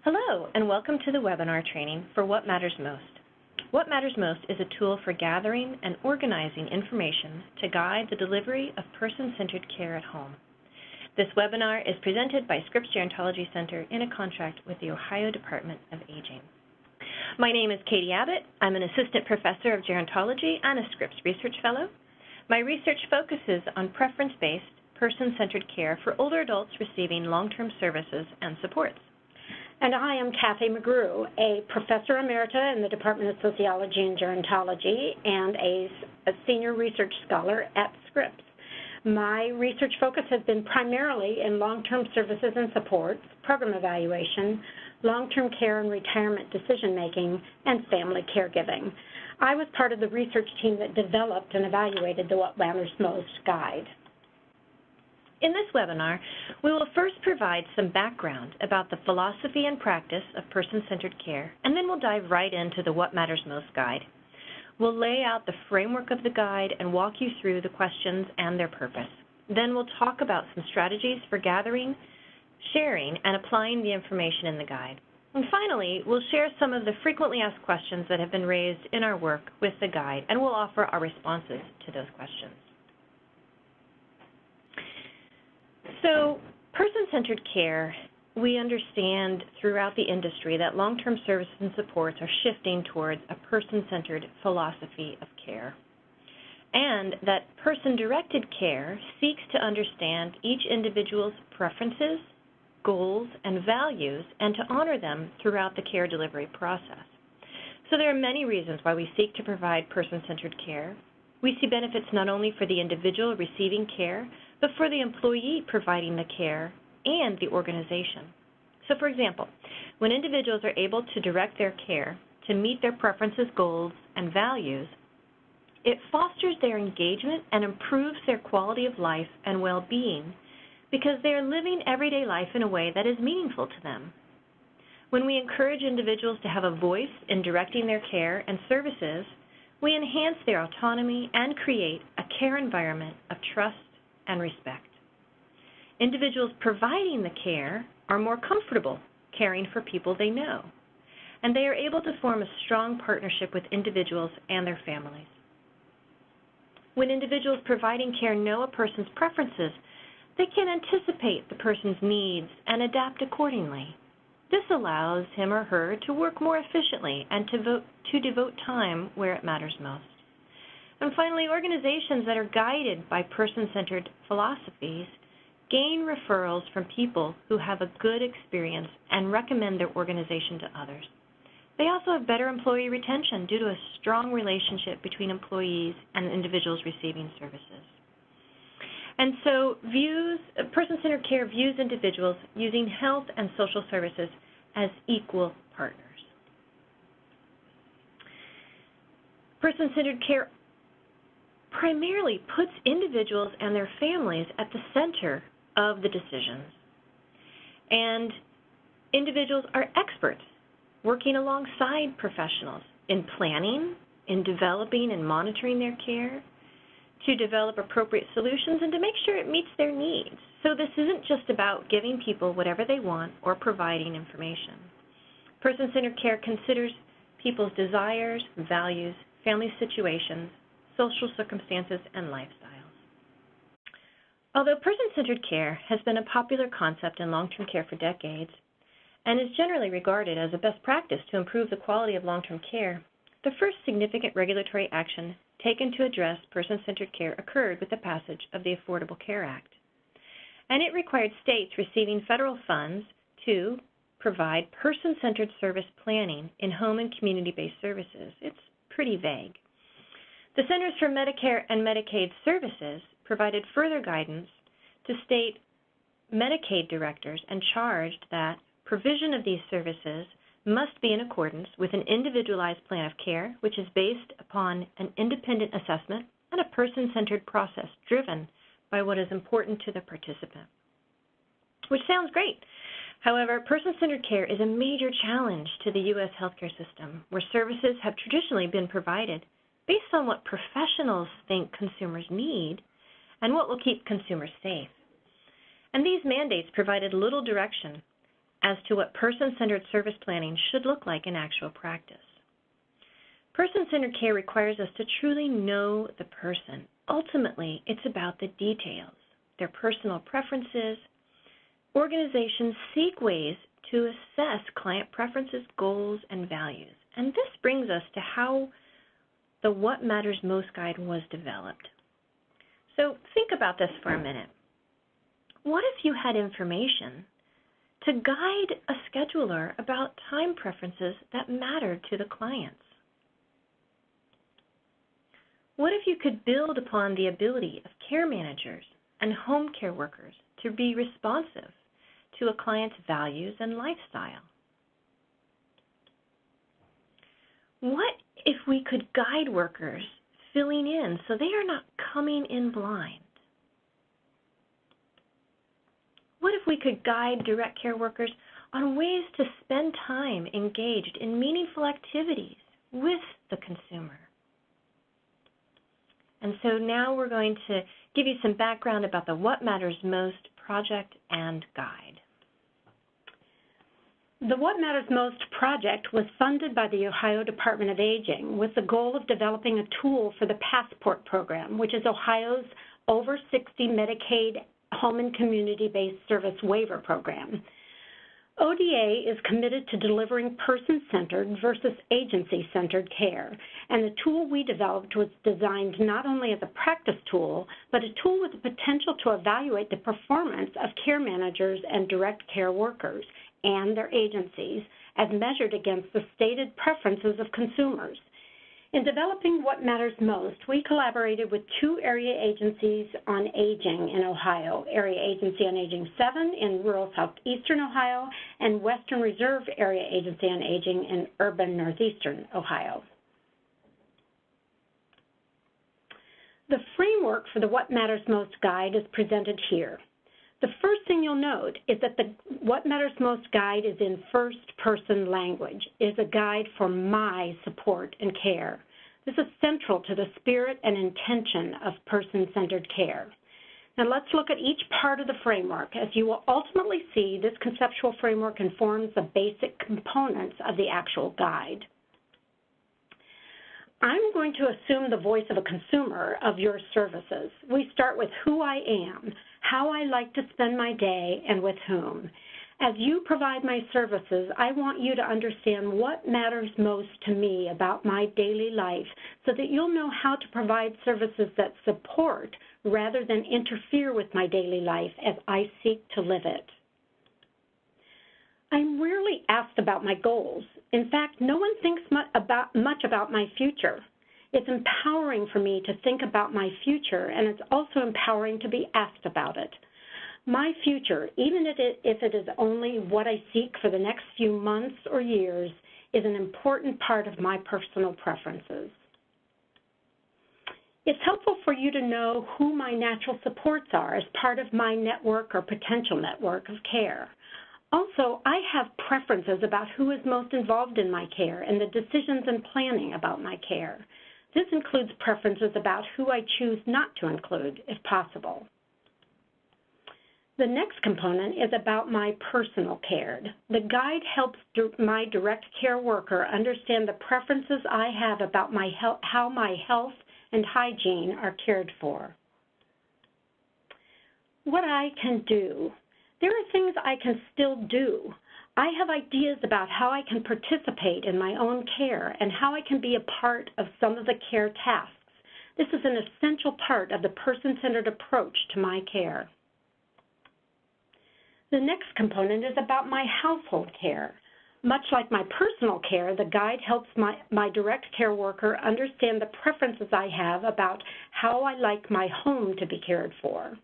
Hello, and welcome to the webinar training for What Matters Most. What Matters Most is a tool for gathering and organizing information to guide the delivery of person-centered care at home. This webinar is presented by Scripps Gerontology Center in a contract with the Ohio Department of Aging. My name is Katie Abbott. I'm an assistant professor of gerontology and a Scripps Research Fellow. My research focuses on preference-based, person-centered care for older adults receiving long-term services and supports. And I am Kathy McGrew, a professor emerita in the Department of Sociology and Gerontology and a senior research scholar at Scripps. My research focus has been primarily in long-term services and supports, program evaluation, long-term care and retirement decision-making, and family caregiving. I was part of the research team that developed and evaluated the What Matters Most guide. In this webinar, we will first provide some background about the philosophy and practice of person-centered care, and then we'll dive right into the What Matters Most guide. We'll lay out the framework of the guide and walk you through the questions and their purpose. Then we'll talk about some strategies for gathering, sharing, and applying the information in the guide. And finally, we'll share some of the frequently asked questions that have been raised in our work with the guide, and we'll offer our responses to those questions. So, person-centered care, we understand throughout the industry that long-term services and supports are shifting towards a person-centered philosophy of care, and that person-directed care seeks to understand each individual's preferences, goals, and values, and to honor them throughout the care delivery process. So there are many reasons why we seek to provide person-centered care. We see benefits not only for the individual receiving care, but for the employee providing the care and the organization. So for example, when individuals are able to direct their care to meet their preferences, goals, and values, it fosters their engagement and improves their quality of life and well-being because they are living everyday life in a way that is meaningful to them. When we encourage individuals to have a voice in directing their care and services, we enhance their autonomy and create a care environment of trust and respect. Individuals providing the care are more comfortable caring for people they know, and they are able to form a strong partnership with individuals and their families. When individuals providing care know a person's preferences, they can anticipate the person's needs and adapt accordingly. This allows him or her to work more efficiently and to devote time where it matters most. And finally, organizations that are guided by person-centered philosophies gain referrals from people who have a good experience and recommend their organization to others. They also have better employee retention due to a strong relationship between employees and individuals receiving services. And so person-centered care views individuals using health and social services as equal partners. Person-centered care primarily puts individuals and their families at the center of the decisions. And individuals are experts working alongside professionals in planning, in developing and monitoring their care, to develop appropriate solutions, and to make sure it meets their needs. So this isn't just about giving people whatever they want or providing information. Person-centered care considers people's desires, values, family situations, social circumstances, and lifestyles. Although person-centered care has been a popular concept in long-term care for decades and is generally regarded as a best practice to improve the quality of long-term care, the first significant regulatory action taken to address person-centered care occurred with the passage of the Affordable Care Act. And it required states receiving federal funds to provide person-centered service planning in home and community-based services. It's pretty vague. The Centers for Medicare and Medicaid Services provided further guidance to state Medicaid directors and charged that provision of these services must be in accordance with an individualized plan of care, which is based upon an independent assessment and a person-centered process driven by what is important to the participant. Which sounds great. However, person-centered care is a major challenge to the U.S. healthcare system, where services have traditionally been provided based on what professionals think consumers need and what will keep consumers safe. And these mandates provided little direction as to what person-centered service planning should look like in actual practice. Person-centered care requires us to truly know the person. Ultimately, it's about the details, their personal preferences. Organizations seek ways to assess client preferences, goals, and values. And this brings us to how the What Matters Most Guide was developed. So think about this for a minute. What if you had information to guide a scheduler about time preferences that matter to the clients? What if you could build upon the ability of care managers and home care workers to be responsive to a client's values and lifestyle? What if we could guide workers filling in so they are not coming in blind? What if we could guide direct care workers on ways to spend time engaged in meaningful activities with the consumer? And so now we're going to give you some background about the What Matters Most project and guide. The What Matters Most project was funded by the Ohio Department of Aging with the goal of developing a tool for the Passport program, which is Ohio's over 60 Medicaid home and community-based service waiver program. ODA is committed to delivering person-centered versus agency-centered care, and the tool we developed was designed not only as a practice tool, but a tool with the potential to evaluate the performance of care managers and direct care workers and their agencies as measured against the stated preferences of consumers. In developing What Matters Most, we collaborated with 2 area agencies on aging in Ohio, Area Agency on Aging 7 in rural southeastern Ohio, and Western Reserve Area Agency on Aging in urban northeastern Ohio. The framework for the What Matters Most guide is presented here. The first thing you'll note is that the What Matters Most guide is in first-person language. It is a guide for my support and care. This is central to the spirit and intention of person-centered care. Now let's look at each part of the framework. As you will ultimately see, this conceptual framework informs the basic components of the actual guide. I'm going to assume the voice of a consumer of your services. We start with who I am, how I like to spend my day, and with whom. As you provide my services, I want you to understand what matters most to me about my daily life so that you'll know how to provide services that support rather than interfere with my daily life as I seek to live it. I'm rarely asked about my goals. In fact, no one thinks much about my future. It's empowering for me to think about my future, and it's also empowering to be asked about it. My future, even if it is only what I seek for the next few months or years, is an important part of my personal preferences. It's helpful for you to know who my natural supports are as part of my network or potential network of care. Also, I have preferences about who is most involved in my care and the decisions and planning about my care. This includes preferences about who I choose not to include, if possible. The next component is about my personal care. The guide helps my direct care worker understand the preferences I have about how my health and hygiene are cared for. What I can do. There are things I can still do. I have ideas about how I can participate in my own care and how I can be a part of some of the care tasks. This is an essential part of the person-centered approach to my care. The next component is about my household care. Much like my personal care, the guide helps my direct care worker understand the preferences I have about how I like my home to be cared for.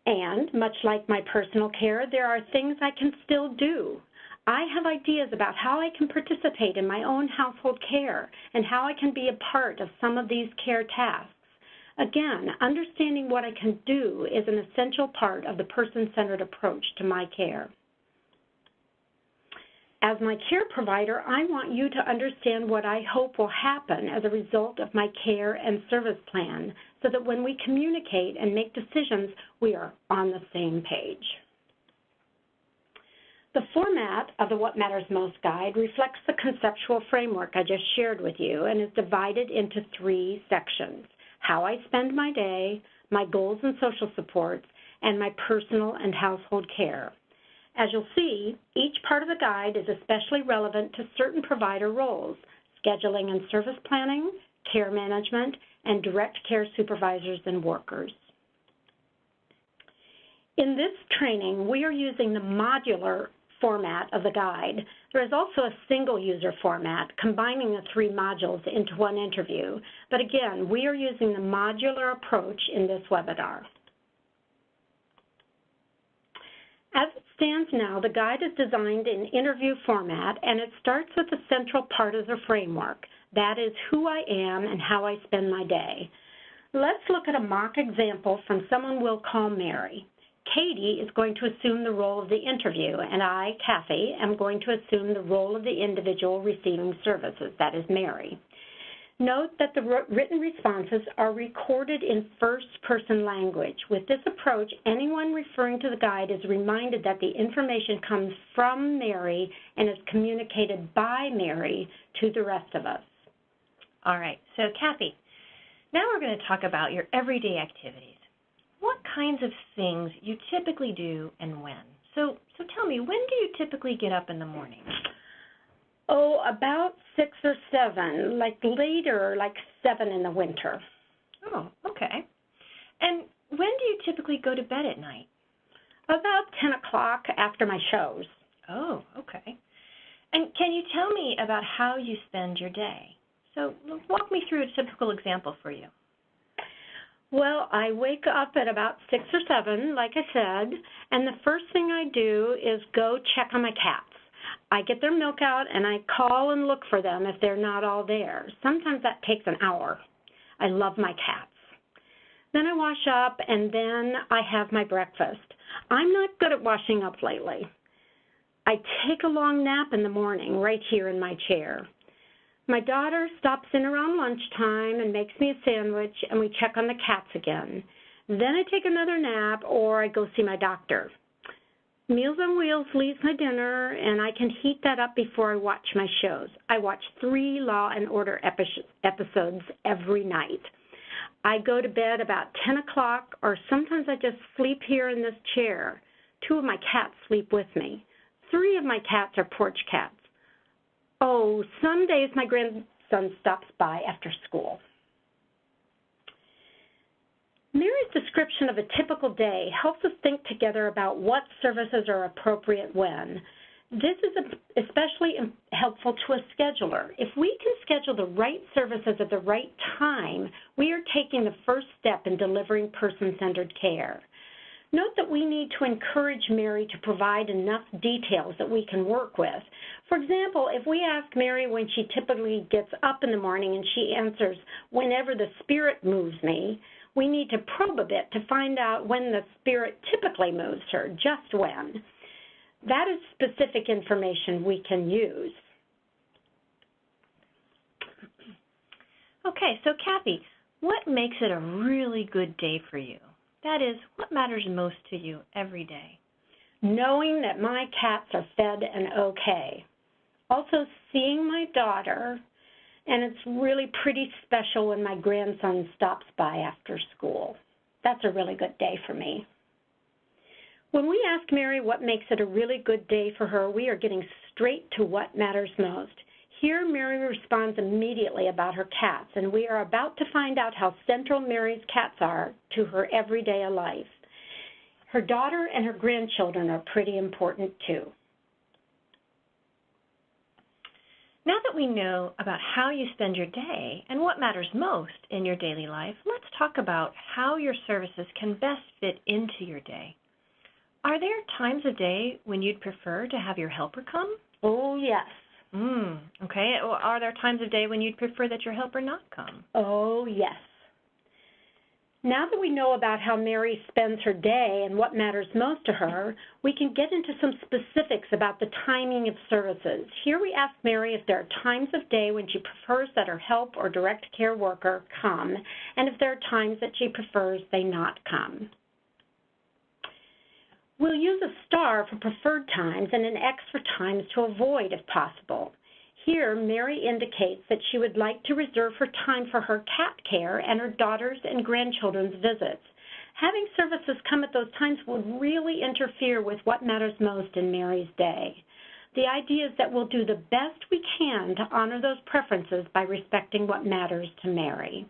And much like my personal care, there are things I can still do. I have ideas about how I can participate in my own household care and how I can be a part of some of these care tasks. Again, understanding what I can do is an essential part of the person-centered approach to my care. As my care provider, I want you to understand what I hope will happen as a result of my care and service plan so that when we communicate and make decisions, we are on the same page. The format of the What Matters Most guide reflects the conceptual framework I just shared with you and is divided into 3 sections: how I spend my day, my goals and social supports, and my personal and household care. As you'll see, each part of the guide is especially relevant to certain provider roles: scheduling and service planning, care management, and direct care supervisors and workers. In this training, we are using the modular format of the guide. There is also a single user format combining the 3 modules into one interview, but again, we are using the modular approach in this webinar. As it stands now, the guide is designed in interview format, and it starts with the central part of the framework. That is who I am and how I spend my day. Let's look at a mock example from someone we'll call Mary. Katie is going to assume the role of the interview, and I, Kathy, am going to assume the role of the individual receiving services, that is Mary. Note that the written responses are recorded in first-person language. With this approach, anyone referring to the guide is reminded that the information comes from Mary and is communicated by Mary to the rest of us. All right, so Kathy, now we're going to talk about your everyday activities. What kinds of things you typically do and when? So tell me, when do you typically get up in the morning? Oh, about 6 or 7, like later, like 7 in the winter. Oh, okay. And when do you typically go to bed at night? About 10 o'clock after my shows. Oh, okay. And can you tell me about how you spend your day? So walk me through a typical example for you. Well, I wake up at about 6 or 7, like I said, and the first thing I do is go check on my cats. I get their milk out and I call and look for them if they're not all there. Sometimes that takes an hour. I love my cats. Then I wash up and then I have my breakfast. I'm not good at washing up lately. I take a long nap in the morning right here in my chair. My daughter stops in around lunchtime and makes me a sandwich, and we check on the cats again. Then I take another nap, or I go see my doctor. Meals on Wheels leaves my dinner, and I can heat that up before I watch my shows. I watch 3 Law and Order episodes every night. I go to bed about 10 o'clock, or sometimes I just sleep here in this chair. 2 of my cats sleep with me. 3 of my cats are porch cats. Oh, some days my grandson stops by after school. Mary's description of a typical day helps us think together about what services are appropriate when. This is especially helpful to a scheduler. If we can schedule the right services at the right time, we are taking the first step in delivering person-centered care. Note that we need to encourage Mary to provide enough details that we can work with. For example, if we ask Mary when she typically gets up in the morning and she answers, "Whenever the spirit moves me," we need to probe a bit to find out when the spirit typically moves her, just when. That is specific information we can use. Okay, so Kathy, what makes it a really good day for you? That is, what matters most to you every day? Knowing that my cats are fed and okay. Also seeing my daughter, and it's really pretty special when my grandson stops by after school. That's a really good day for me. When we ask Mary what makes it a really good day for her, we are getting straight to what matters most. Here, Mary responds immediately about her cats, and we are about to find out how central Mary's cats are to her everyday life. Her daughter and her grandchildren are pretty important, too. Now that we know about how you spend your day and what matters most in your daily life, let's talk about how your services can best fit into your day. Are there times of day when you'd prefer to have your helper come? Oh, yes. Okay. Are there times of day when you'd prefer that your helper not come? Oh, yes. Now that we know about how Mary spends her day and what matters most to her, we can get into some specifics about the timing of services. Here we ask Mary if there are times of day when she prefers that her help or direct care worker come, and if there are times that she prefers they not come. We'll use a star for preferred times and an X for times to avoid if possible. Here, Mary indicates that she would like to reserve her time for her cat care and her daughters' and grandchildren's visits. Having services come at those times would really interfere with what matters most in Mary's day. The idea is that we'll do the best we can to honor those preferences by respecting what matters to Mary.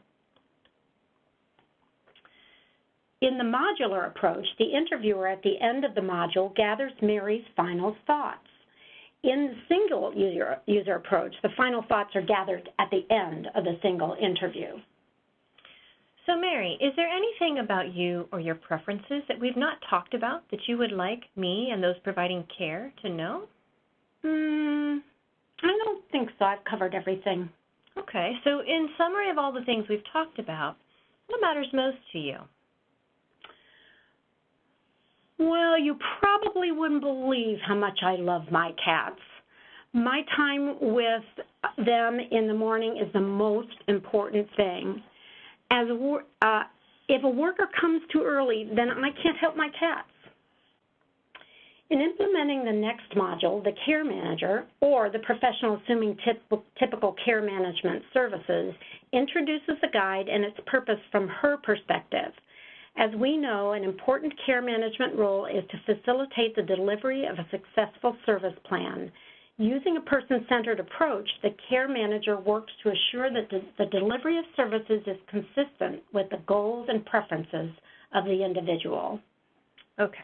In the modular approach, the interviewer at the end of the module gathers Mary's final thoughts. In the single user approach, the final thoughts are gathered at the end of the single interview. So Mary, is there anything about you or your preferences that we've not talked about that you would like me and those providing care to know? I don't think so. I've covered everything. Okay, so in summary of all the things we've talked about, what matters most to you? Well, you probably wouldn't believe how much I love my cats. My time with them in the morning is the most important thing. If a worker comes too early, then I can't help my cats. In implementing the next module, the care manager, or the professional assuming typical care management services, introduces the guide and its purpose from her perspective. As we know, an important care management role is to facilitate the delivery of a successful service plan. Using a person-centered approach, the care manager works to assure that the delivery of services is consistent with the goals and preferences of the individual. Okay.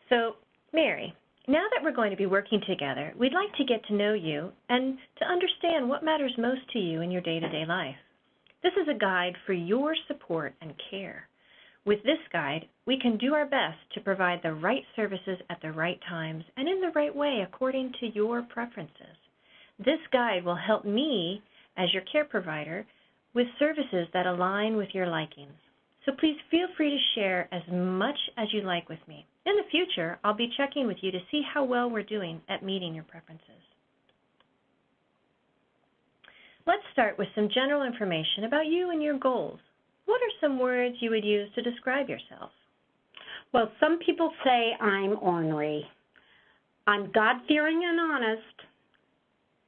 So, Mary, now that we're going to be working together, we'd like to get to know you and to understand what matters most to you in your day-to-day life. This is a guide for your support and care. With this guide, we can do our best to provide the right services at the right times and in the right way according to your preferences. This guide will help me, as your care provider, with services that align with your likings. So please feel free to share as much as you like with me. In the future, I'll be checking with you to see how well we're doing at meeting your preferences. Let's start with some general information about you and your goals. What are some words you would use to describe yourself? Well, some people say I'm ornery. I'm God-fearing and honest.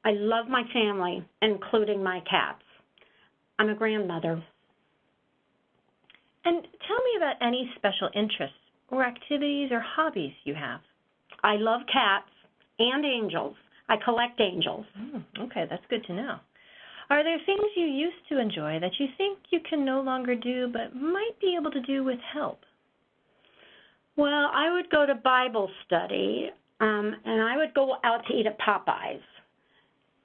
I love my family, including my cats. I'm a grandmother. And tell me about any special interests or activities or hobbies you have. I love cats and angels. I collect angels. Okay, that's good to know. Are there things you used to enjoy that you think you can no longer do but might be able to do with help? Well, I would go to Bible study, and I would go out to eat at Popeyes.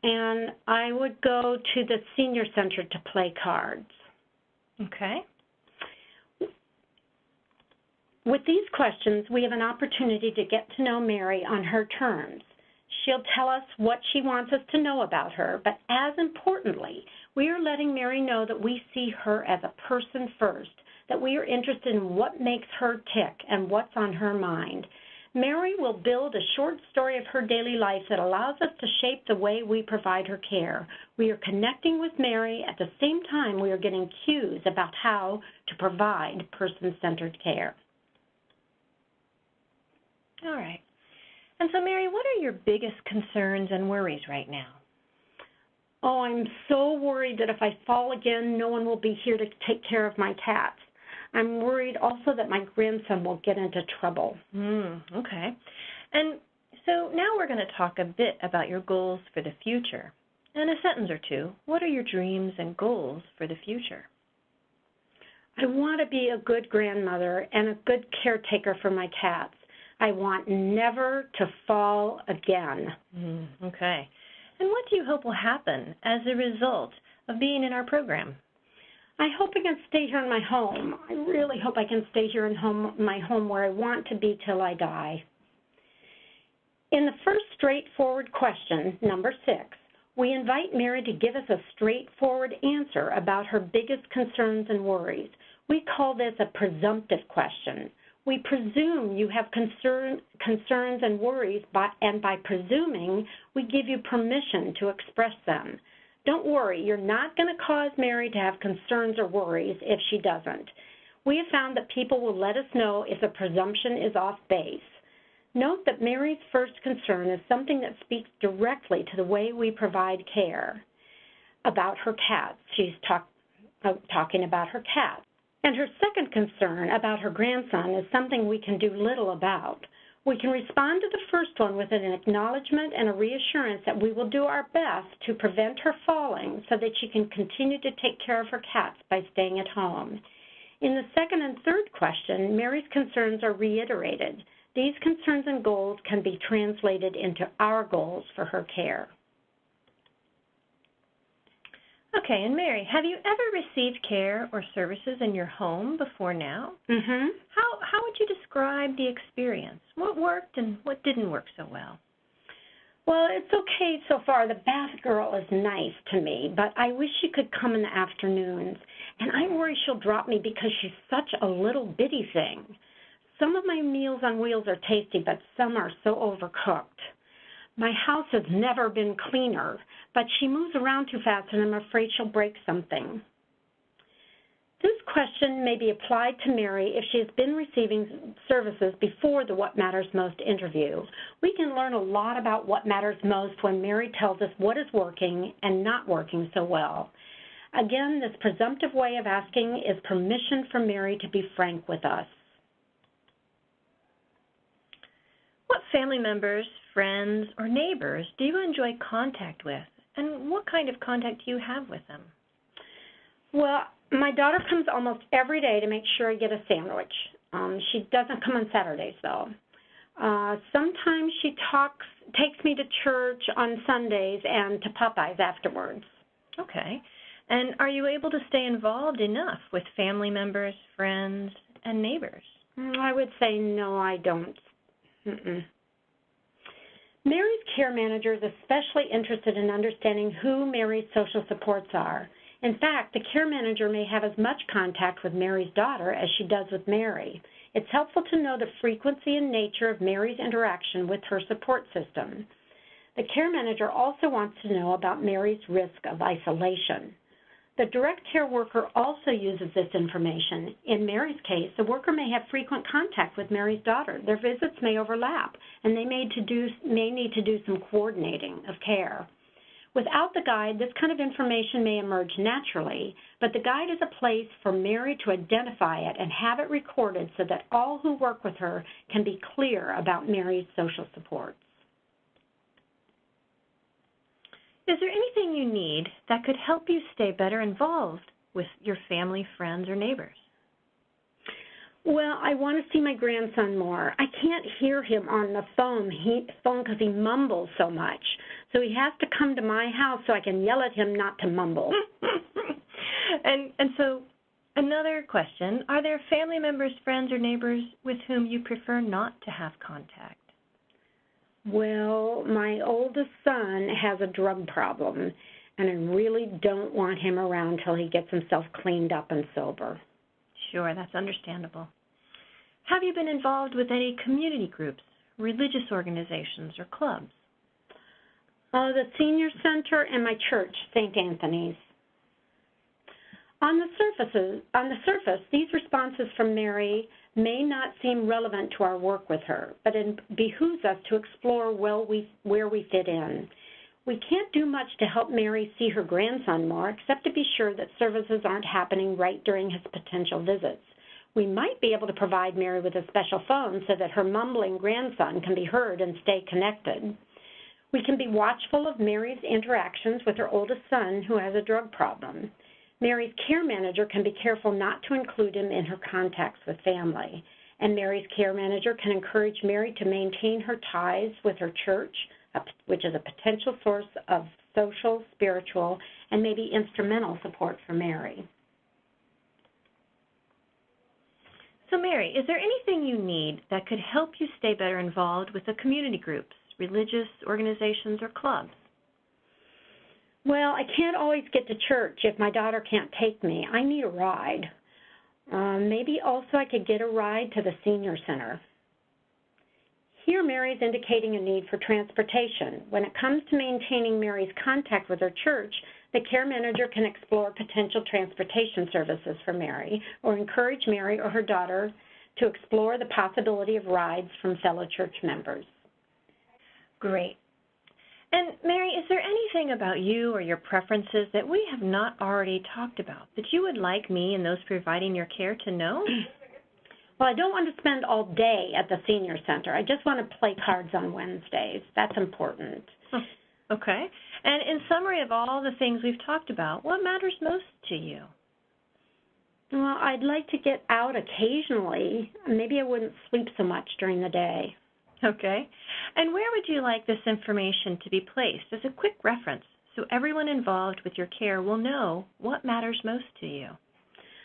And I would go to the senior center to play cards. Okay. With these questions, we have an opportunity to get to know Mary on her terms. She'll tell us what she wants us to know about her, but as importantly, we are letting Mary know that we see her as a person first, that we are interested in what makes her tick and what's on her mind. Mary will build a short story of her daily life that allows us to shape the way we provide her care. We are connecting with Mary at the same time we are getting cues about how to provide person-centered care. All right. And so, Mary, what are your biggest concerns and worries right now? Oh, I'm so worried that if I fall again, no one will be here to take care of my cats. I'm worried also that my grandson will get into trouble. Okay. And so now we're going to talk a bit about your goals for the future. In a sentence or two, what are your dreams and goals for the future? I want to be a good grandmother and a good caretaker for my cats. I want never to fall again. Okay. And what do you hope will happen as a result of being in our program? I hope I can stay here in my home. I really hope I can stay here in my home where I want to be till I die. In the first straightforward question, number 6, we invite Mary to give us a straightforward answer about her biggest concerns and worries. We call this a presumptive question. We presume you have concerns and worries, and by presuming, we give you permission to express them. Don't worry, you're not going to cause Mary to have concerns or worries if she doesn't. We have found that people will let us know if the presumption is off base. Note that Mary's first concern is something that speaks directly to the way we provide care about her cats. She's talking about her cat. And her second concern about her grandson is something we can do little about. We can respond to the first one with an acknowledgement and a reassurance that we will do our best to prevent her falling so that she can continue to take care of her cats by staying at home. In the second and third question, Mary's concerns are reiterated. These concerns and goals can be translated into our goals for her care. Okay, and Mary, have you ever received care or services in your home before now? Mm-hmm. How would you describe the experience? What worked and what didn't work so well? Well, it's okay so far. The bath girl is nice to me, but I wish she could come in the afternoons. And I worry she'll drop me because she's such a little bitty thing. Some of my Meals on Wheels are tasty, but some are so overcooked. My house has never been cleaner, but she moves around too fast and I'm afraid she'll break something. This question may be applied to Mary if she has been receiving services before the What Matters Most interview. We can learn a lot about what matters most when Mary tells us what is working and not working so well. Again, this presumptive way of asking is permission for Mary to be frank with us. What family members, friends, or neighbors do you enjoy contact with, and what kind of contact do you have with them? Well, my daughter comes almost every day to make sure I get a sandwich. She doesn't come on Saturdays, though. Sometimes she takes me to church on Sundays and to Popeyes afterwards. Okay. And are you able to stay involved enough with family members, friends, and neighbors? I would say no, I don't. Mary's care manager is especially interested in understanding who Mary's social supports are. In fact, the care manager may have as much contact with Mary's daughter as she does with Mary. It's helpful to know the frequency and nature of Mary's interaction with her support system. The care manager also wants to know about Mary's risk of isolation. The direct care worker also uses this information. In Mary's case, the worker may have frequent contact with Mary's daughter. Their visits may overlap, and they may need to do some coordinating of care. Without the guide, this kind of information may emerge naturally, but the guide is a place for Mary to identify it and have it recorded so that all who work with her can be clear about Mary's social supports. Is there anything you need that could help you stay better involved with your family, friends, or neighbors? Well, I want to see my grandson more. I can't hear him on the phone because he mumbles so much. So he has to come to my house so I can yell at him not to mumble. And so another question, are there family members, friends, or neighbors with whom you prefer not to have contact? Well, my oldest son has a drug problem, and I really don't want him around till he gets himself cleaned up and sober. Sure, that's understandable. Have you been involved with any community groups, religious organizations, or clubs? The senior center and my church, St. Anthony's. On the surface, these responses from Mary may not seem relevant to our work with her, but it behooves us to explore where we fit in. We can't do much to help Mary see her grandson more, except to be sure that services aren't happening right during his potential visits. We might be able to provide Mary with a special phone so that her mumbling grandson can be heard and stay connected. We can be watchful of Mary's interactions with her oldest son who has a drug problem. Mary's care manager can be careful not to include him in her contacts with family. And Mary's care manager can encourage Mary to maintain her ties with her church, which is a potential source of social, spiritual, and maybe instrumental support for Mary. So Mary, is there anything you need that could help you stay better involved with the community groups, religious organizations, or clubs? Well, I can't always get to church if my daughter can't take me. I need a ride. Maybe also I could get a ride to the senior center. Here, Mary is indicating a need for transportation. When it comes to maintaining Mary's contact with her church, the care manager can explore potential transportation services for Mary or encourage Mary or her daughter to explore the possibility of rides from fellow church members. Great. And Mary, is there anything about you or your preferences that we have not already talked about that you would like me and those providing your care to know? Well, I don't want to spend all day at the senior center. I just want to play cards on Wednesdays. That's important. Okay. And in summary of all the things we've talked about, what matters most to you? Well, I'd like to get out occasionally. Maybe I wouldn't sleep so much during the day. Okay. And where would you like this information to be placed as a quick reference so everyone involved with your care will know what matters most to you?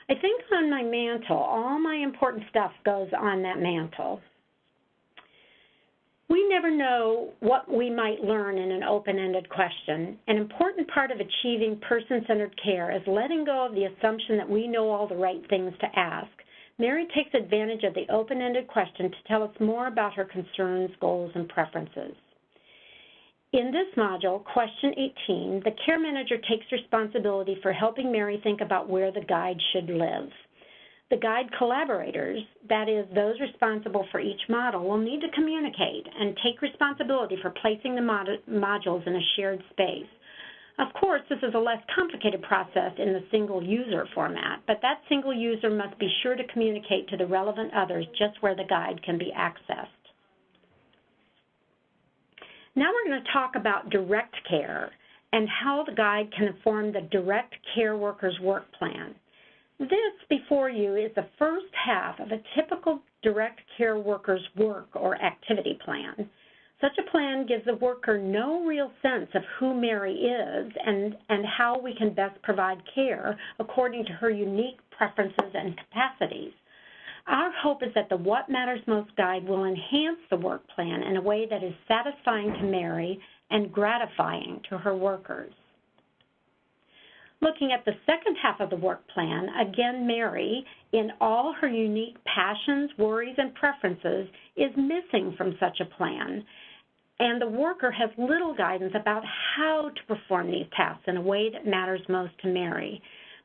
I think on my mantle. All my important stuff goes on that mantle. We never know what we might learn in an open-ended question. An important part of achieving person-centered care is letting go of the assumption that we know all the right things to ask. Mary takes advantage of the open-ended question to tell us more about her concerns, goals, and preferences. In this module, question 18, the care manager takes responsibility for helping Mary think about where the guide should live. The guide collaborators, that is, those responsible for each model, will need to communicate and take responsibility for placing the modules in a shared space. Of course, this is a less complicated process in the single user format, but that single user must be sure to communicate to the relevant others just where the guide can be accessed. Now we're going to talk about direct care and how the guide can inform the direct care worker's work plan. This before you is the first half of a typical direct care worker's work or activity plan. Such a plan gives the worker no real sense of who Mary is and how we can best provide care according to her unique preferences and capacities. Our hope is that the What Matters Most guide will enhance the work plan in a way that is satisfying to Mary and gratifying to her workers. Looking at the second half of the work plan, again, Mary, in all her unique passions, worries, and preferences, is missing from such a plan, and the worker has little guidance about how to perform these tasks in a way that matters most to Mary.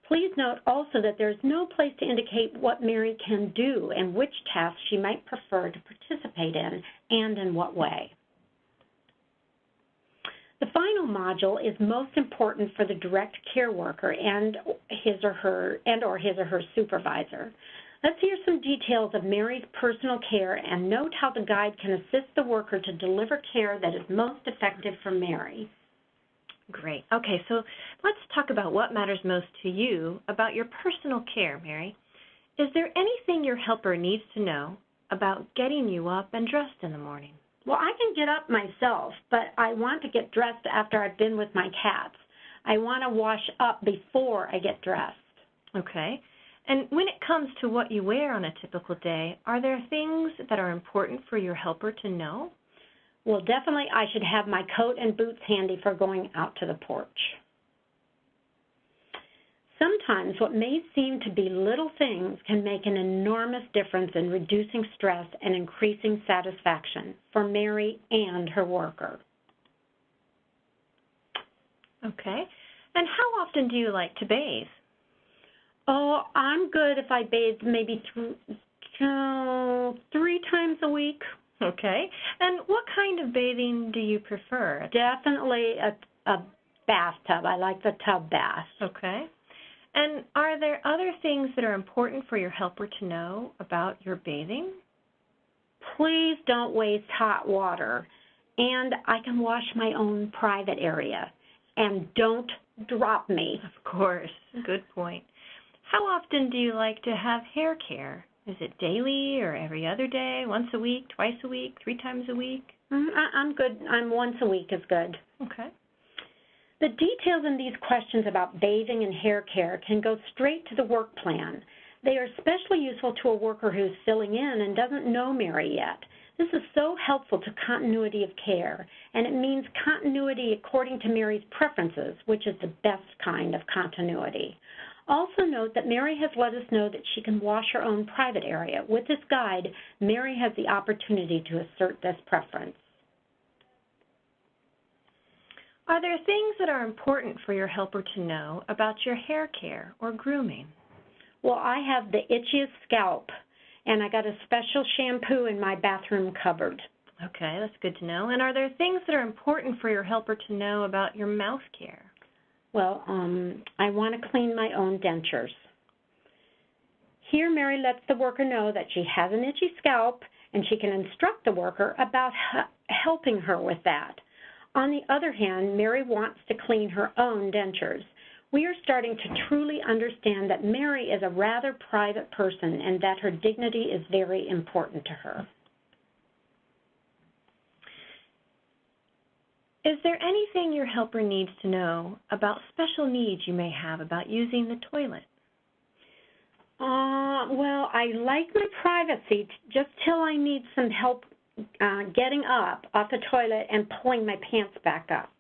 Please note also that there is no place to indicate what Mary can do and which tasks she might prefer to participate in and in what way. The final module is most important for the direct care worker and his or her supervisor. Let's hear some details of Mary's personal care and note how the guide can assist the worker to deliver care that is most effective for Mary. Great. Okay, so let's talk about what matters most to you about your personal care, Mary. Is there anything your helper needs to know about getting you up and dressed in the morning? Well, I can get up myself, but I want to get dressed after I've been with my cats. I want to wash up before I get dressed. Okay. And when it comes to what you wear on a typical day, are there things that are important for your helper to know? Well, definitely I should have my coat and boots handy for going out to the porch. Sometimes what may seem to be little things can make an enormous difference in reducing stress and increasing satisfaction for Mary and her worker. Okay. And how often do you like to bathe? Oh, I'm good if I bathe maybe 3 times a week. Okay. And what kind of bathing do you prefer? Definitely a bathtub. I like the tub bath. Okay. And are there other things that are important for your helper to know about your bathing? Please don't waste hot water. And I can wash my own private area. And don't drop me. Of course. Good point. How often do you like to have hair care? Is it daily or every other day, once a week, twice a week, 3 times a week? I'm good. Once a week is good. Okay. The details in these questions about bathing and hair care can go straight to the work plan. They are especially useful to a worker who is filling in and doesn't know Mary yet. This is so helpful to continuity of care, and it means continuity according to Mary's preferences, which is the best kind of continuity. Also note that Mary has let us know that she can wash her own private area. With this guide, Mary has the opportunity to assert this preference. Are there things that are important for your helper to know about your hair care or grooming? Well, I have the itchiest scalp, and I got a special shampoo in my bathroom cupboard. Okay, that's good to know. And are there things that are important for your helper to know about your mouth care? Well, I want to clean my own dentures. Here, Mary lets the worker know that she has an itchy scalp, and she can instruct the worker about helping her with that. On the other hand, Mary wants to clean her own dentures. We are starting to truly understand that Mary is a rather private person and that her dignity is very important to her. Is there anything your helper needs to know about special needs you may have about using the toilet? Well, I like my privacy just till I need some help getting up off the toilet and pulling my pants back up.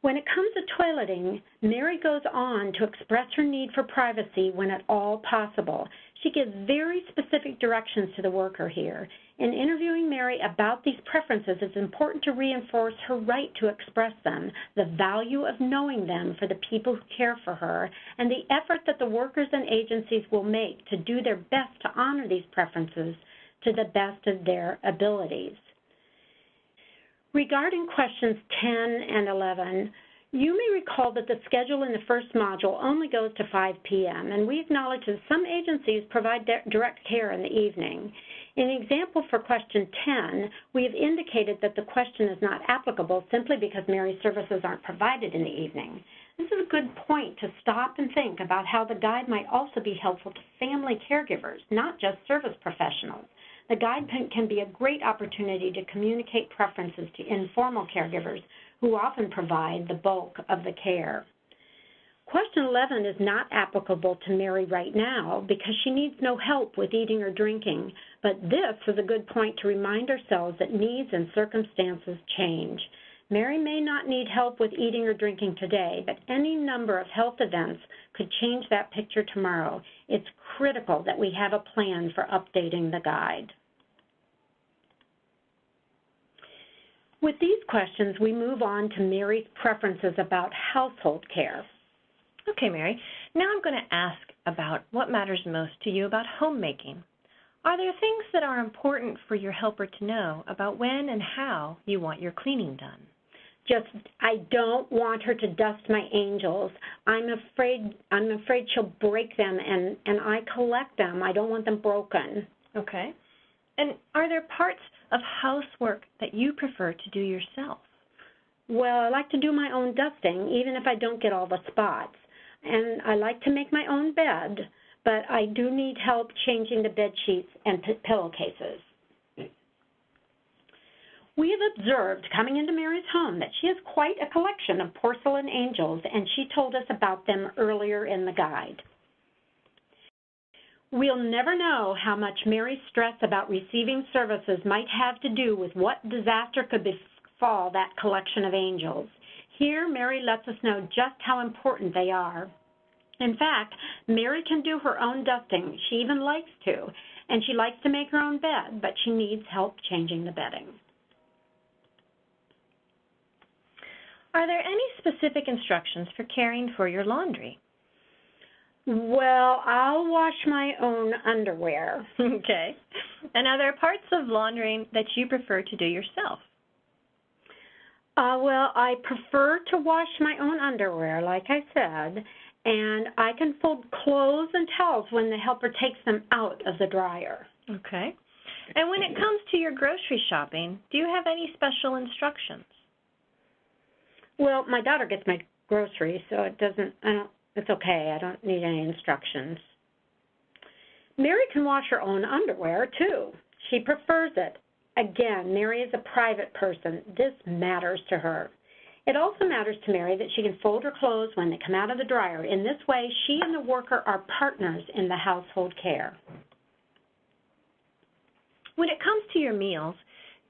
When it comes to toileting, Mary goes on to express her need for privacy when at all possible. She gives very specific directions to the worker here. In interviewing Mary about these preferences, it's important to reinforce her right to express them, the value of knowing them for the people who care for her, and the effort that the workers and agencies will make to do their best to honor these preferences to the best of their abilities. Regarding questions 10 and 11, you may recall that the schedule in the first module only goes to 5 p.m., and we acknowledge that some agencies provide direct care in the evening. In the example for question 10, we have indicated that the question is not applicable simply because Mary's services aren't provided in the evening. This is a good point to stop and think about how the guide might also be helpful to family caregivers, not just service professionals. The guide can be a great opportunity to communicate preferences to informal caregivers who often provide the bulk of the care. Question 11 is not applicable to Mary right now because she needs no help with eating or drinking, but this is a good point to remind ourselves that needs and circumstances change. Mary may not need help with eating or drinking today, but any number of health events could change that picture tomorrow. It's critical that we have a plan for updating the guide. With these questions, we move on to Mary's preferences about household care. Okay, Mary. Now I'm going to ask about what matters most to you about homemaking. Are there things that are important for your helper to know about when and how you want your cleaning done? I don't want her to dust my angels. I'm afraid she'll break them, and I collect them. I don't want them broken. Okay. And are there parts of housework that you prefer to do yourself? Well, I like to do my own dusting, even if I don't get all the spots. And I like to make my own bed, but I do need help changing the bed sheets and pillowcases. We have observed coming into Mary's home that she has quite a collection of porcelain angels, and she told us about them earlier in the guide. We'll never know how much Mary's stress about receiving services might have to do with what disaster could befall that collection of angels. Here, Mary lets us know just how important they are. In fact, Mary can do her own dusting. She even likes to, and she likes to make her own bed, but she needs help changing the bedding. Are there any specific instructions for caring for your laundry? Well, I'll wash my own underwear. Okay. And are there parts of laundering that you prefer to do yourself? Well, I prefer to wash my own underwear, like I said, and I can fold clothes and towels when the helper takes them out of the dryer. Okay. And when it comes to your grocery shopping, do you have any special instructions? Well, my daughter gets my groceries, so it's okay. I don't need any instructions. Mary can wash her own underwear, too. She prefers it. Again, Mary is a private person. This matters to her. It also matters to Mary that she can fold her clothes when they come out of the dryer. In this way, she and the worker are partners in the household care. When it comes to your meals,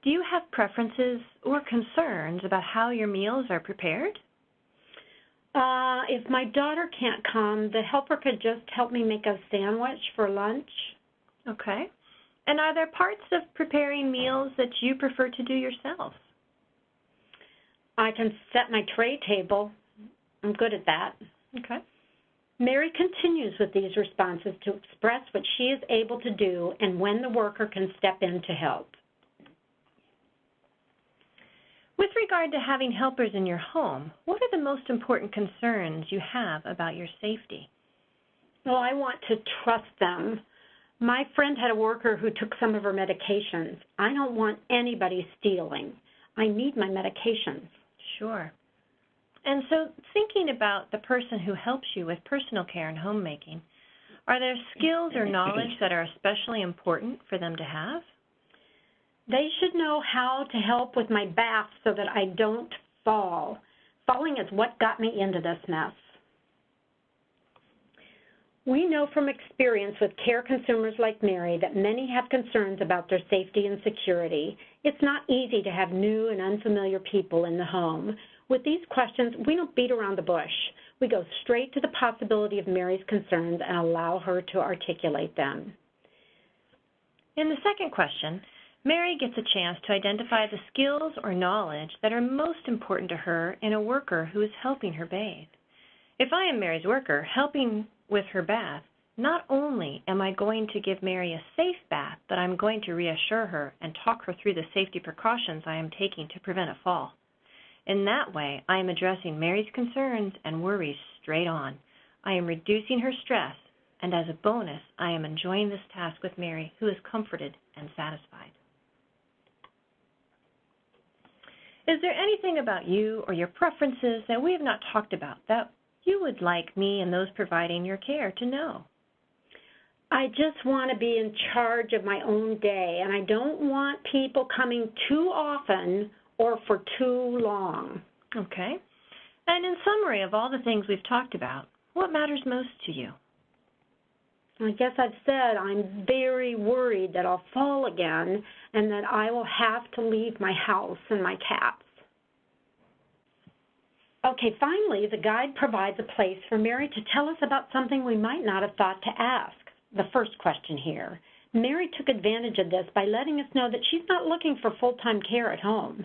do you have preferences or concerns about how your meals are prepared? If my daughter can't come, the helper could just help me make a sandwich for lunch. Okay. And are there parts of preparing meals that you prefer to do yourself? I can set my tray table. I'm good at that. Okay. Mary continues with these responses to express what she is able to do and when the worker can step in to help. With regard to having helpers in your home, what are the most important concerns you have about your safety? Well, I want to trust them. My friend had a worker who took some of her medications. I don't want anybody stealing. I need my medications. Sure. And so thinking about the person who helps you with personal care and homemaking, are there skills or knowledge that are especially important for them to have? They should know how to help with my bath so that I don't fall. Falling is what got me into this mess. We know from experience with care consumers like Mary that many have concerns about their safety and security. It's not easy to have new and unfamiliar people in the home. With these questions, we don't beat around the bush. We go straight to the possibility of Mary's concerns and allow her to articulate them. In the second question, Mary gets a chance to identify the skills or knowledge that are most important to her in a worker who is helping her bathe. If I am Mary's worker helping with her bath, not only am I going to give Mary a safe bath, but I'm going to reassure her and talk her through the safety precautions I am taking to prevent a fall. In that way, I am addressing Mary's concerns and worries straight on. I am reducing her stress, and as a bonus, I am enjoying this task with Mary, who is comforted and satisfied. Is there anything about you or your preferences that we have not talked about that you would like me and those providing your care to know? I just want to be in charge of my own day, and I don't want people coming too often or for too long. Okay. And in summary of all the things we've talked about, what matters most to you? I guess I've said I'm very worried that I'll fall again and that I will have to leave my house and my cats. Okay, finally, the guide provides a place for Mary to tell us about something we might not have thought to ask. The first question here. Mary took advantage of this by letting us know that she's not looking for full-time care at home.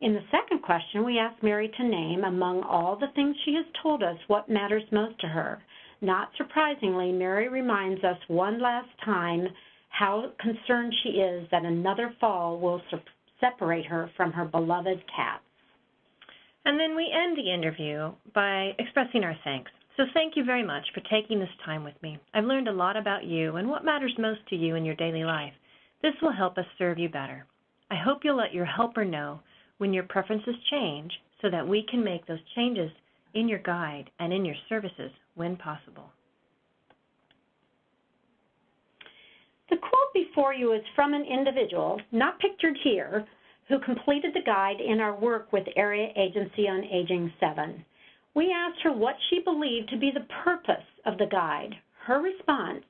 In the second question, we asked Mary to name, among all the things she has told us, what matters most to her. Not surprisingly, Mary reminds us one last time how concerned she is that another fall will separate her from her beloved cats. And then we end the interview by expressing our thanks. So thank you very much for taking this time with me. I've learned a lot about you and what matters most to you in your daily life. This will help us serve you better. I hope you'll let your helper know when your preferences change so that we can make those changes in your guide and in your services when possible. The quote before you is from an individual, not pictured here, who completed the guide in our work with Area Agency on Aging 7. We asked her what she believed to be the purpose of the guide. Her response,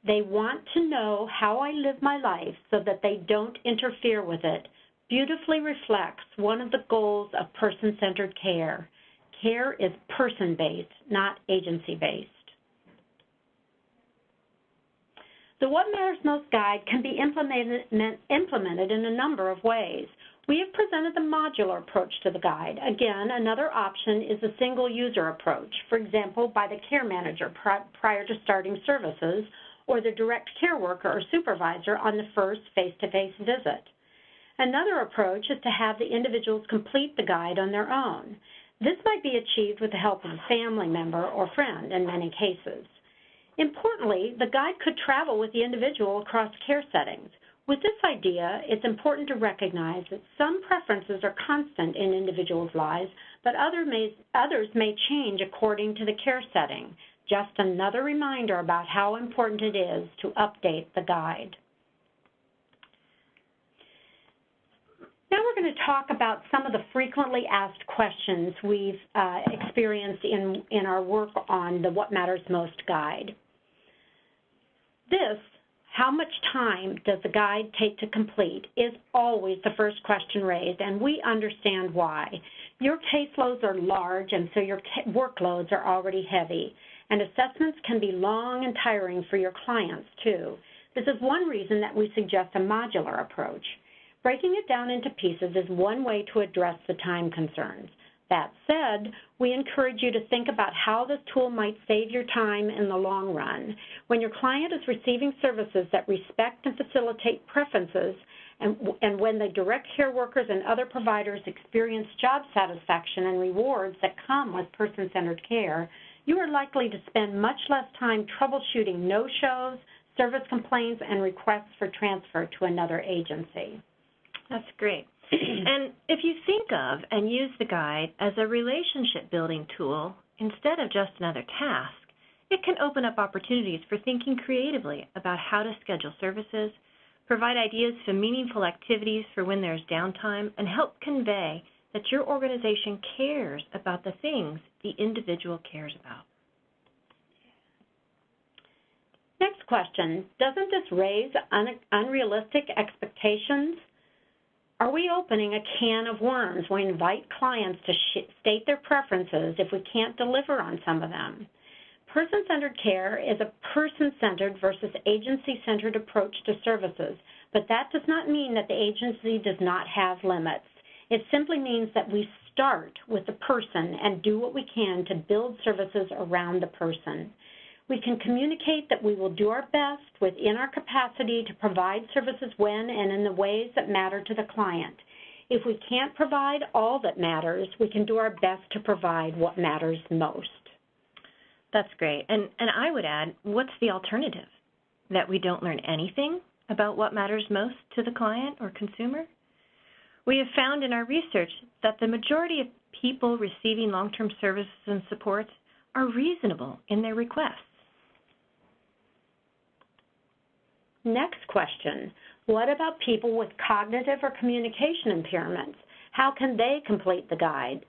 "They want to know how I live my life so that they don't interfere with it," beautifully reflects one of the goals of person-centered care. Care is person-based, not agency-based. The What Matters Most guide can be implemented in a number of ways. We have presented the modular approach to the guide. Again, another option is a single-user approach, for example, by the care manager prior to starting services, or the direct care worker or supervisor on the first face-to-face visit. Another approach is to have the individuals complete the guide on their own. This might be achieved with the help of a family member or friend in many cases. Importantly, the guide could travel with the individual across care settings. With this idea, it's important to recognize that some preferences are constant in individuals' lives, but others may change according to the care setting. Just another reminder about how important it is to update the guide. Now we're going to talk about some of the frequently asked questions we've experienced in our work on the What Matters Most guide. This, how much time does the guide take to complete, is always the first question raised, and we understand why. Your caseloads are large, and so your workloads are already heavy, and assessments can be long and tiring for your clients, too. This is one reason that we suggest a modular approach. Breaking it down into pieces is one way to address the time concerns. That said, we encourage you to think about how this tool might save your time in the long run. When your client is receiving services that respect and facilitate preferences, and when the direct care workers and other providers experience job satisfaction and rewards that come with person-centered care, you are likely to spend much less time troubleshooting no-shows, service complaints, and requests for transfer to another agency. That's great. And if you think of and use the guide as a relationship-building tool instead of just another task, it can open up opportunities for thinking creatively about how to schedule services, provide ideas for meaningful activities for when there's downtime, and help convey that your organization cares about the things the individual cares about. Next question, doesn't this raise unrealistic expectations? Are we opening a can of worms when we invite clients to state their preferences if we can't deliver on some of them? Person-centered care is a person-centered versus agency-centered approach to services, but that does not mean that the agency does not have limits. It simply means that we start with the person and do what we can to build services around the person. We can communicate that we will do our best within our capacity to provide services when and in the ways that matter to the client. If we can't provide all that matters, we can do our best to provide what matters most. That's great. And I would add, what's the alternative? That we don't learn anything about what matters most to the client or consumer? We have found in our research that the majority of people receiving long-term services and supports are reasonable in their requests. Next question, what about people with cognitive or communication impairments? How can they complete the guide?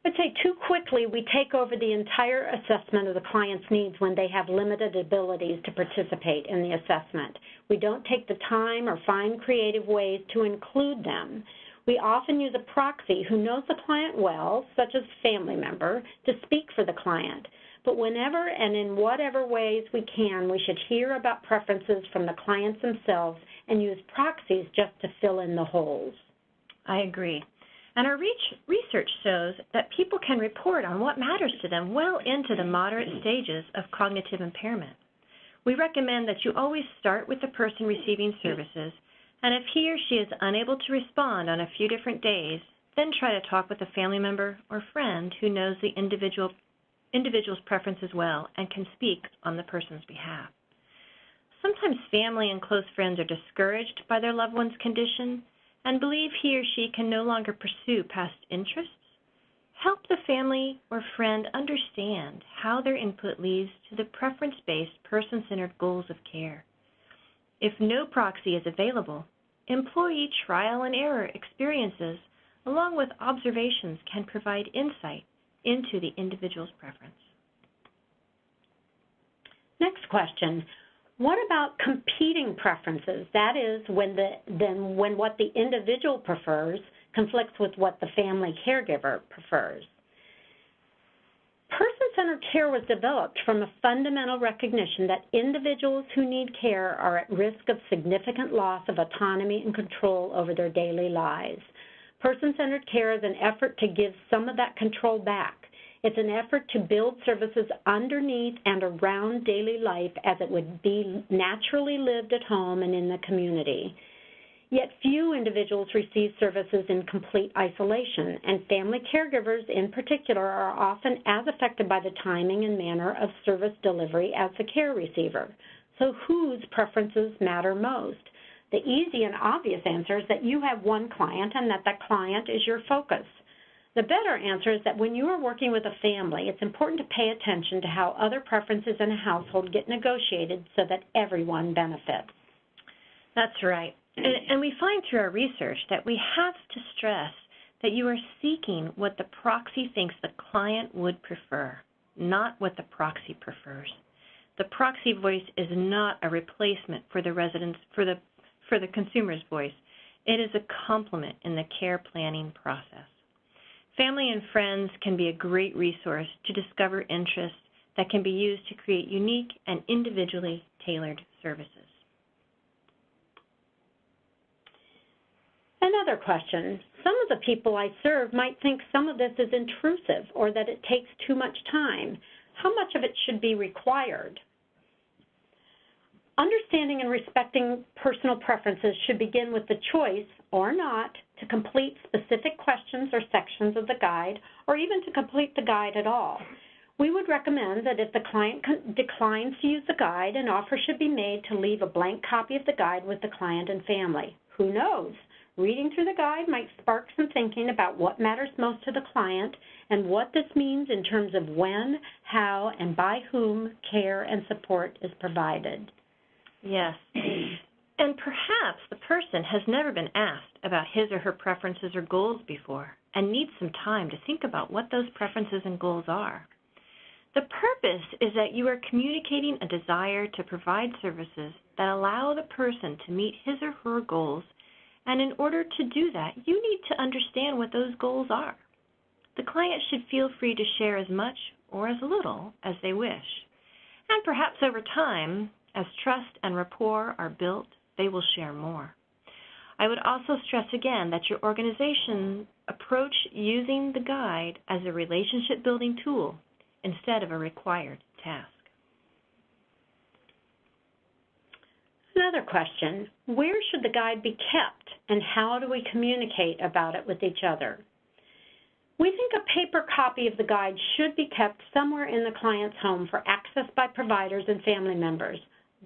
I'd say too quickly we take over the entire assessment of the client's needs when they have limited abilities to participate in the assessment. We don't take the time or find creative ways to include them. We often use a proxy who knows the client well, such as a family member, to speak for the client. But whenever and in whatever ways we can, we should hear about preferences from the clients themselves and use proxies just to fill in the holes. I agree. And our research shows that people can report on what matters to them well into the moderate stages of cognitive impairment. We recommend that you always start with the person receiving services, and if he or she is unable to respond on a few different days, then try to talk with a family member or friend who knows the individual's preferences well and can speak on the person's behalf. Sometimes family and close friends are discouraged by their loved one's condition and believe he or she can no longer pursue past interests. Help the family or friend understand how their input leads to the preference-based, person-centered goals of care. If no proxy is available, employee trial and error experiences along with observations can provide insight into the individual's preference. Next question, what about competing preferences? That is, when what the individual prefers conflicts with what the family caregiver prefers. Person-centered care was developed from a fundamental recognition that individuals who need care are at risk of significant loss of autonomy and control over their daily lives. Person-centered care is an effort to give some of that control back. It's an effort to build services underneath and around daily life as it would be naturally lived at home and in the community. Yet few individuals receive services in complete isolation, and family caregivers in particular are often as affected by the timing and manner of service delivery as the care receiver. So whose preferences matter most? The easy and obvious answer is that you have one client and that that client is your focus. The better answer is that when you are working with a family, it's important to pay attention to how other preferences in a household get negotiated so that everyone benefits. That's right. And we find through our research that we have to stress that you are seeking what the proxy thinks the client would prefer, not what the proxy prefers. The proxy voice is not a replacement for the consumer's voice. It is a complement in the care planning process. Family and friends can be a great resource to discover interests that can be used to create unique and individually tailored services. Another question. Some of the people I serve might think some of this is intrusive or that it takes too much time. How much of it should be required? Understanding and respecting personal preferences should begin with the choice, or not, to complete specific questions or sections of the guide, or even to complete the guide at all. We would recommend that if the client declines to use the guide, an offer should be made to leave a blank copy of the guide with the client and family. Who knows? Reading through the guide might spark some thinking about what matters most to the client and what this means in terms of when, how, and by whom care and support is provided. Yes. And perhaps the person has never been asked about his or her preferences or goals before and needs some time to think about what those preferences and goals are. The purpose is that you are communicating a desire to provide services that allow the person to meet his or her goals, and in order to do that, you need to understand what those goals are. The client should feel free to share as much or as little as they wish. And perhaps over time, as trust and rapport are built, they will share more. I would also stress again that your organization approach using the guide as a relationship building tool instead of a required task. Another question, where should the guide be kept and how do we communicate about it with each other? We think a paper copy of the guide should be kept somewhere in the client's home for access by providers and family members,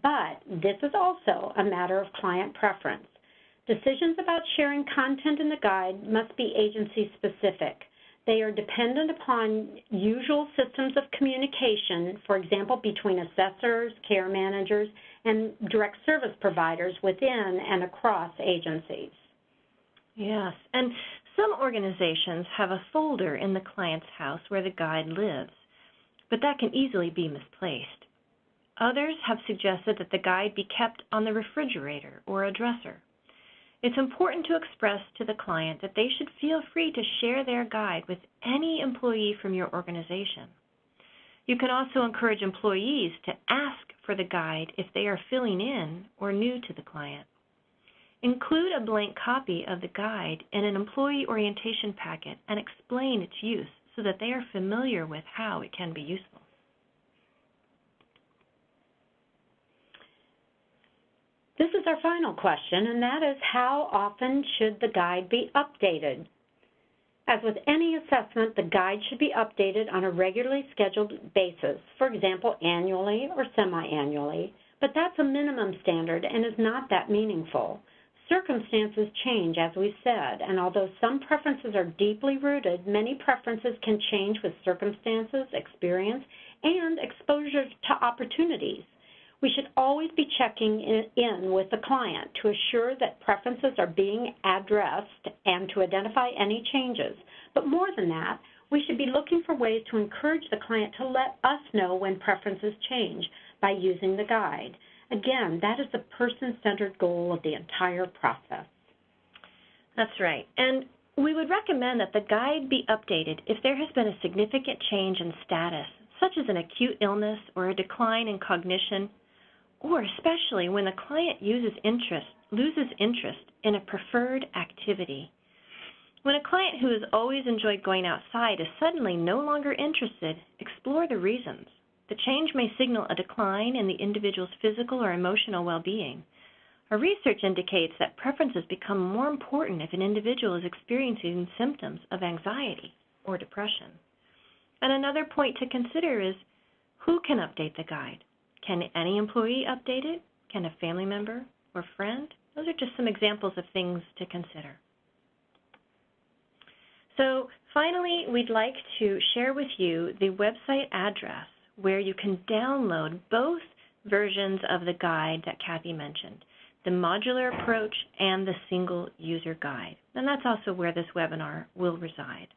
but this is also a matter of client preference. Decisions about sharing content in the guide must be agency specific. They are dependent upon usual systems of communication, for example, between assessors, care managers, and direct service providers within and across agencies. Yes, and some organizations have a folder in the client's house where the guide lives, but that can easily be misplaced. Others have suggested that the guide be kept on the refrigerator or a dresser. It's important to express to the client that they should feel free to share their guide with any employee from your organization. You can also encourage employees to ask for the guide if they are filling in or new to the client. Include a blank copy of the guide in an employee orientation packet and explain its use so that they are familiar with how it can be useful. This is our final question, and that is, how often should the guide be updated? As with any assessment, the guide should be updated on a regularly scheduled basis, for example, annually or semi-annually, but that's a minimum standard and is not that meaningful. Circumstances change, as we said, and although some preferences are deeply rooted, many preferences can change with circumstances, experience, and exposure to opportunities. We should always be checking in with the client to assure that preferences are being addressed and to identify any changes. But more than that, we should be looking for ways to encourage the client to let us know when preferences change by using the guide. Again, that is the person-centered goal of the entire process. That's right. And we would recommend that the guide be updated if there has been a significant change in status, such as an acute illness or a decline in cognition, or especially when the client loses interest in a preferred activity. When a client who has always enjoyed going outside is suddenly no longer interested, explore the reasons. The change may signal a decline in the individual's physical or emotional well-being. Our research indicates that preferences become more important if an individual is experiencing symptoms of anxiety or depression. And another point to consider is, who can update the guide? Can any employee update it? Can a family member or friend? Those are just some examples of things to consider. So finally, we'd like to share with you the website address where you can download both versions of the guide that Kathy mentioned, the modular approach and the single user guide. And that's also where this webinar will reside.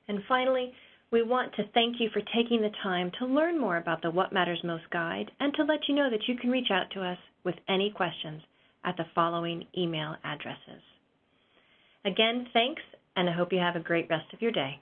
And finally, we want to thank you for taking the time to learn more about the What Matters Most guide and to let you know that you can reach out to us with any questions at the following email addresses. Again, thanks, and I hope you have a great rest of your day.